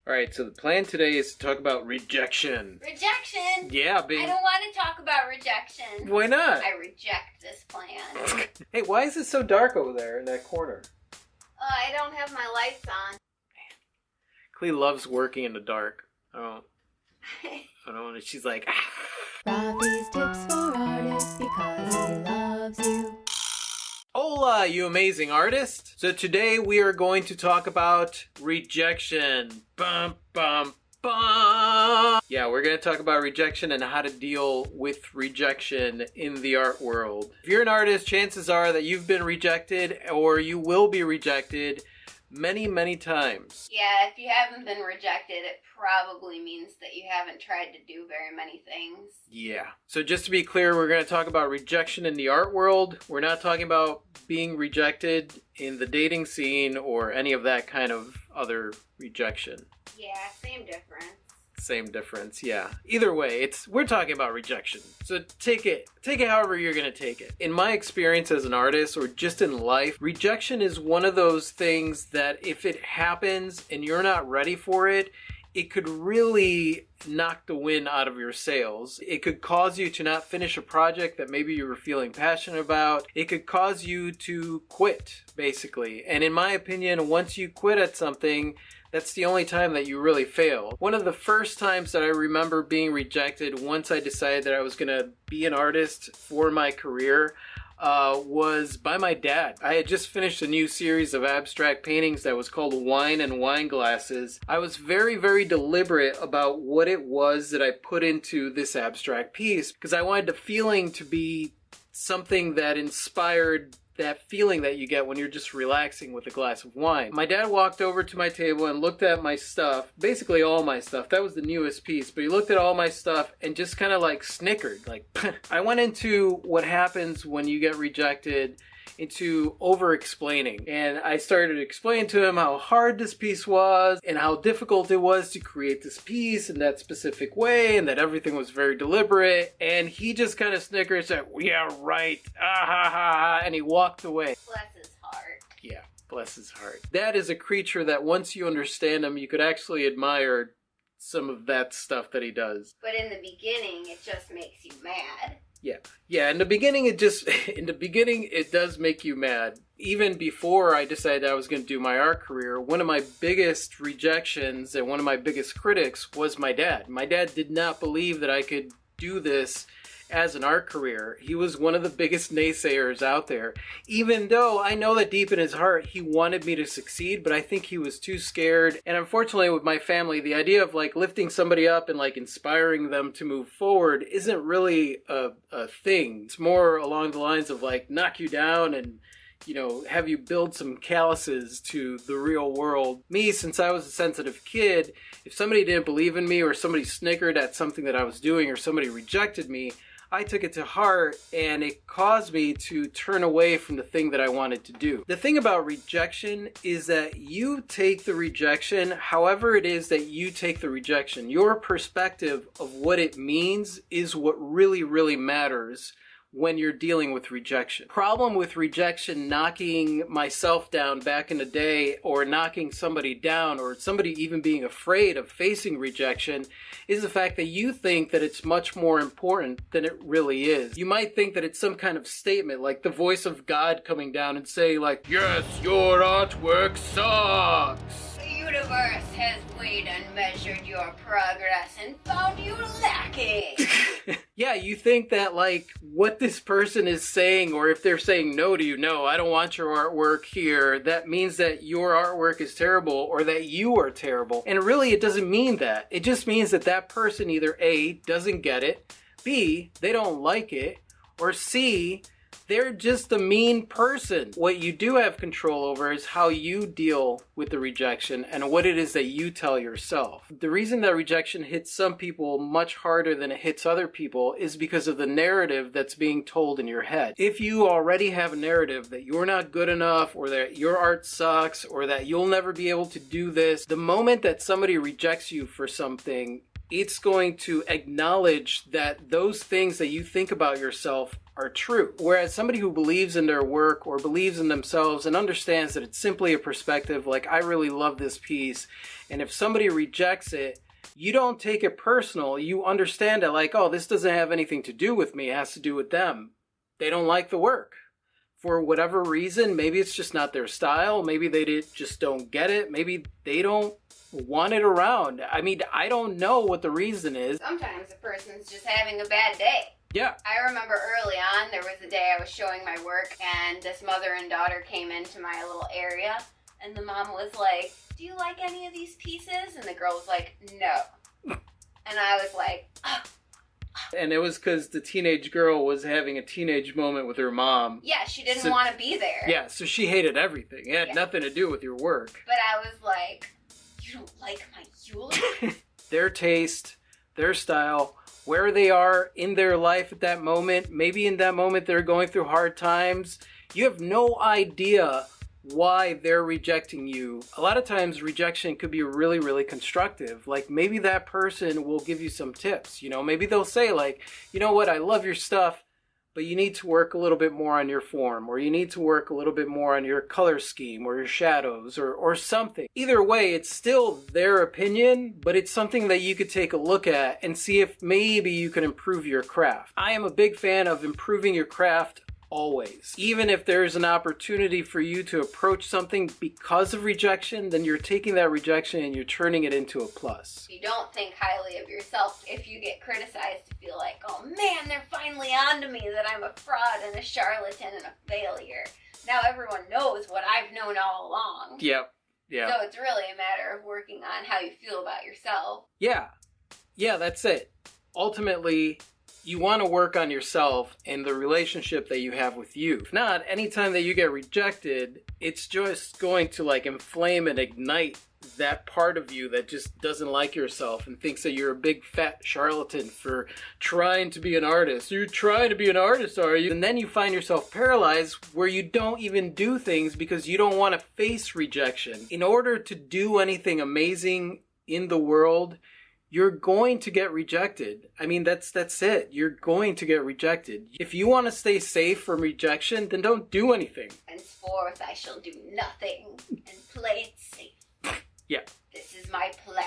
All right, so the plan today is to talk about rejection. Rejection? Yeah, baby. I don't want to talk about rejection. Why not? I reject this plan. Hey, why is it so dark over there in that corner? I don't have my lights on. Klee loves working in the dark. I don't want to. She's like, Rafi's tips for artists because he loves you. Hola, you amazing artist! So today we are going to talk about rejection. Bum, bum, bum! Yeah, we're going to talk about rejection and how to deal with rejection in the art world. If you're an artist, chances are that you've been rejected or you will be rejected many, many times. Yeah, if you haven't been rejected, it probably means that you haven't tried to do very many things. Yeah. So just to be clear, we're going to talk about rejection in the art world. We're not talking about being rejected in the dating scene or any of that kind of other rejection. Yeah, same difference. Same difference, yeah. Either way, we're talking about rejection. So take it however you're gonna take it. In my experience as an artist or just in life, rejection is one of those things that if it happens and you're not ready for it, it could really knock the wind out of your sails. It could cause you to not finish a project that maybe you were feeling passionate about. It could cause you to quit, basically. And in my opinion, once you quit at something, that's the only time that you really fail. One of the first times that I remember being rejected once I decided that I was going to be an artist for my career was by my dad. I had just finished a new series of abstract paintings that was called Wine and Wine Glasses. I was very, very deliberate about what it was that I put into this abstract piece because I wanted the feeling to be something that inspired that feeling that you get when you're just relaxing with a glass of wine. My dad walked over to my table and looked at my stuff, basically all my stuff. That was the newest piece, but he looked at all my stuff and just kind of like snickered. Like, I went into what happens when you get rejected into over-explaining. And I started to explain to him how hard this piece was and how difficult it was to create this piece in that specific way and that everything was very deliberate. And he just kind of snickered and said, yeah, right, ah ha ha, and he walked away. Bless his heart. Yeah, bless his heart. That is a creature that once you understand him, you could actually admire some of that stuff that he does. But in the beginning, it just makes you mad. Yeah, in the beginning it does make you mad. Even before I decided I was going to do my art career, one of my biggest rejections and one of my biggest critics was my dad. My dad did not believe that I could do this as an art career. He was one of the biggest naysayers out there. Even though I know that deep in his heart he wanted me to succeed, but I think he was too scared. And unfortunately with my family, the idea of like lifting somebody up and like inspiring them to move forward isn't really a thing. It's more along the lines of like knock you down and, you know, have you build some calluses to the real world. Me, since I was a sensitive kid, if somebody didn't believe in me or somebody snickered at something that I was doing or somebody rejected me, I took it to heart and it caused me to turn away from the thing that I wanted to do. The thing about rejection is that you take the rejection however it is that you take the rejection. Your perspective of what it means is what really, really matters when you're dealing with rejection. Problem with rejection knocking myself down back in the day or knocking somebody down or somebody even being afraid of facing rejection is the fact that you think that it's much more important than it really is. You might think that it's some kind of statement like the voice of God coming down and saying like, yes, your artwork sucks. The universe has weighed and measured your progress and found you lacking. Yeah, you think that like what this person is saying, or if they're saying no to you, no, I don't want your artwork here, that means that your artwork is terrible or that you are terrible. And really it doesn't mean that. It just means that that person either A, doesn't get it, B, they don't like it, or C, they're just a mean person. What you do have control over is how you deal with the rejection and what it is that you tell yourself. The reason that rejection hits some people much harder than it hits other people is because of the narrative that's being told in your head. If you already have a narrative that you're not good enough or that your art sucks or that you'll never be able to do this, the moment that somebody rejects you for something, it's going to acknowledge that those things that you think about yourself are true. Whereas somebody who believes in their work or believes in themselves and understands that it's simply a perspective, like, I really love this piece, and if somebody rejects it, you don't take it personal. You understand it like, oh, this doesn't have anything to do with me. It has to do with them. They don't like the work. For whatever reason, maybe it's just not their style. Maybe they just don't get it. Maybe they don't want it around. I mean, I don't know what the reason is. Sometimes a person's just having a bad day. Yeah. I remember early on, there was a day I was showing my work, and this mother and daughter came into my little area, and the mom was like, do you like any of these pieces? And the girl was like, no. And I was like, oh. And it was because the teenage girl was having a teenage moment with her mom. Yeah, she didn't want to be there. Yeah, so she hated everything. It had nothing to do with your work. But I was like, you don't like my eulogy? Their taste, their style, where they are in their life at that moment. Maybe in that moment they're going through hard times. You have no idea why they're rejecting you. A lot of times rejection could be really, really constructive. Like, maybe that person will give you some tips. You know, maybe they'll say like, you know what, I love your stuff, but you need to work a little bit more on your form, or you need to work a little bit more on your color scheme or your shadows or something. Either way, it's still their opinion, but it's something that you could take a look at and see if maybe you can improve your craft. I am a big fan of improving your craft always. Even if there's an opportunity for you to approach something because of rejection, then you're taking that rejection and you're turning it into a plus. You don't think highly of yourself if you get criticized to feel like, oh man, they're finally on to me that I'm a fraud and a charlatan and a failure. Now everyone knows what I've known all along. Yep. Yeah. So it's really a matter of working on how you feel about yourself. Yeah. Yeah, that's it. Ultimately, you want to work on yourself and the relationship that you have with you. If not, anytime that you get rejected, it's just going to like inflame and ignite that part of you that just doesn't like yourself and thinks that you're a big fat charlatan for trying to be an artist. You're trying to be an artist, are you? And then you find yourself paralyzed where you don't even do things because you don't want to face rejection. In order to do anything amazing in the world, you're going to get rejected. I mean, that's it. You're going to get rejected. If you want to stay safe from rejection, then don't do anything. Henceforth, I shall do nothing and play it safe. Yeah. This is my plan.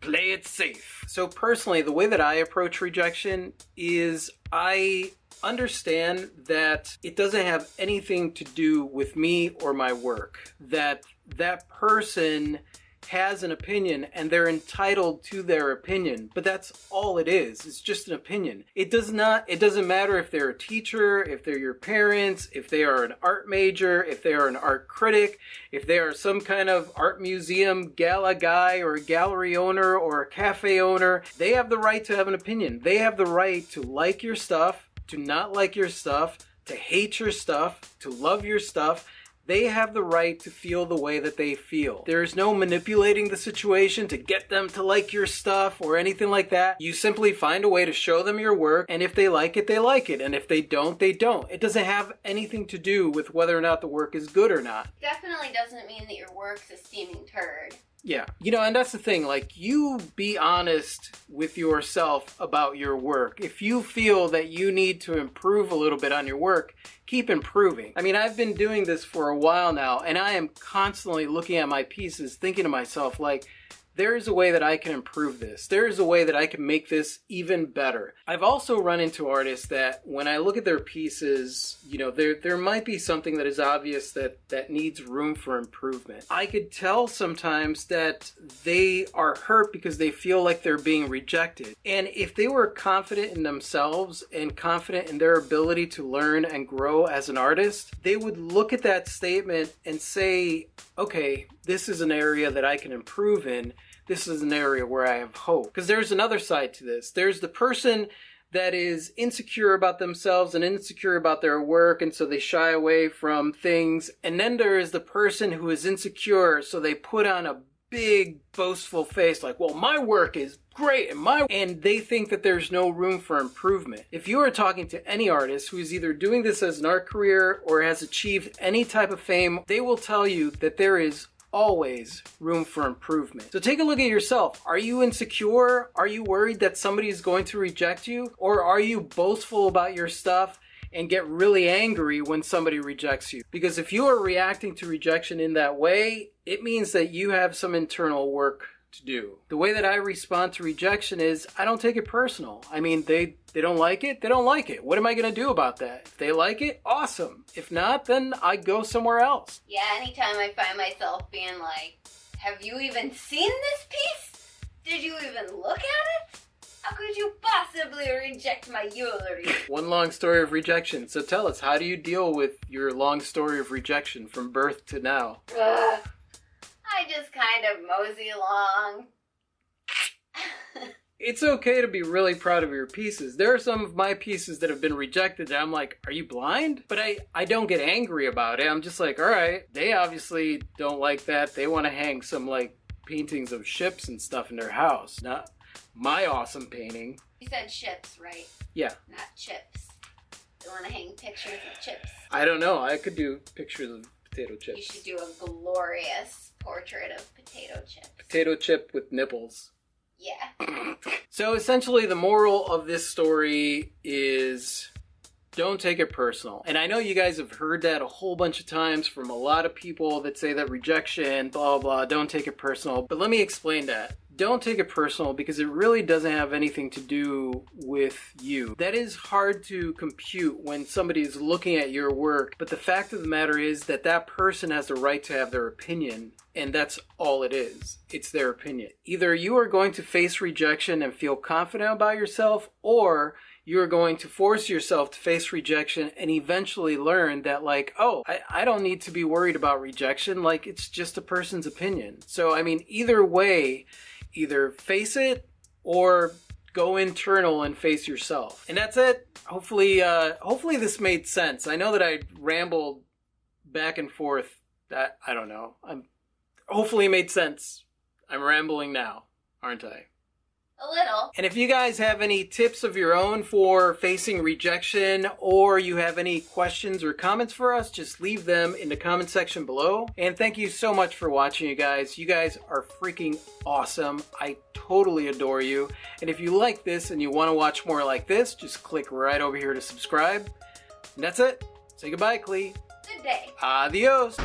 Play it safe. So personally, the way that I approach rejection is I understand that it doesn't have anything to do with me or my work. That person has an opinion and they're entitled to their opinion, but that's all it is. It's just an opinion. It doesn't matter if they're a teacher, if they're your parents, if they are an art major, if they are an art critic, if they are some kind of art museum gala guy or a gallery owner or a cafe owner. They have the right to have an opinion. They have the right to like your stuff, to not like your stuff, to hate your stuff, to love your stuff. They have the right to feel the way that they feel. There is no manipulating the situation to get them to like your stuff or anything like that. You simply find a way to show them your work, and if they like it, they like it. And if they don't, they don't. It doesn't have anything to do with whether or not the work is good or not. Definitely doesn't mean that your work's a steaming turd. Yeah. You know, and that's the thing, like, you be honest with yourself about your work. If you feel that you need to improve a little bit on your work, keep improving. I mean, I've been doing this for a while now, and I am constantly looking at my pieces, thinking to myself, like, there's a way that I can improve this. There's a way that I can make this even better. I've also run into artists that when I look at their pieces, you know, there might be something that is obvious that needs room for improvement. I could tell sometimes that they are hurt because they feel like they're being rejected. And if they were confident in themselves and confident in their ability to learn and grow as an artist, they would look at that statement and say, okay, this is an area that I can improve in. This is an area where I have hope. Because there's another side to this. There's the person that is insecure about themselves and insecure about their work, and so they shy away from things. And then there is the person who is insecure, so they put on a big boastful face like, well, my work is great and they think that there's no room for improvement. If you are talking to any artist who is either doing this as an art career or has achieved any type of fame, they will tell you that there is always room for improvement. So take a look at yourself. Are you insecure? Are you worried that somebody is going to reject you? Or are you boastful about your stuff and get really angry when somebody rejects you. Because if you are reacting to rejection in that way, it means that you have some internal work to do. The way that I respond to rejection is I don't take it personal. I mean, they don't like it, they don't like it. What am I going to do about that? If they like it, awesome. If not, then I go somewhere else. Yeah, anytime I find myself being like, have you even seen this piece? Did you even look at it? How could you possibly reject my jewelry? One long story of rejection. So tell us, how do you deal with your long story of rejection from birth to now? I just kind of mosey along. It's okay to be really proud of your pieces. There are some of my pieces that have been rejected that I'm like, are you blind? But I don't get angry about it. I'm just like, all right, they obviously don't like that. They want to hang some like paintings of ships and stuff in their house. Not my awesome painting. You said ships, right? Yeah. Not chips. They want to hang pictures of chips. I don't know. I could do pictures of potato chips. You should do a glorious portrait of potato chips. Potato chip with nipples. Yeah. So essentially the moral of this story is don't take it personal. And I know you guys have heard that a whole bunch of times from a lot of people that say that rejection, blah, blah, don't take it personal. But let me explain that. Don't take it personal because it really doesn't have anything to do with you. That is hard to compute when somebody is looking at your work, but the fact of the matter is that that person has the right to have their opinion, and that's all it is. It's their opinion. Either you are going to face rejection and feel confident about yourself, or you are going to force yourself to face rejection and eventually learn that like, oh, I don't need to be worried about rejection. Like, it's just a person's opinion. So, I mean, either way, either face it or go internal and face yourself. And that's it. Hopefully this made sense. I know that I rambled back and forth. That I don't know. Hopefully it made sense. I'm rambling now, aren't I? A little. And if you guys have any tips of your own for facing rejection, or you have any questions or comments for us, just leave them in the comment section below. And thank you so much for watching, you guys. You guys are freaking awesome. I totally adore you. And if you like this and you want to watch more like this, just click right over here to subscribe. And that's it. Say goodbye, Klee. Good day. Adios.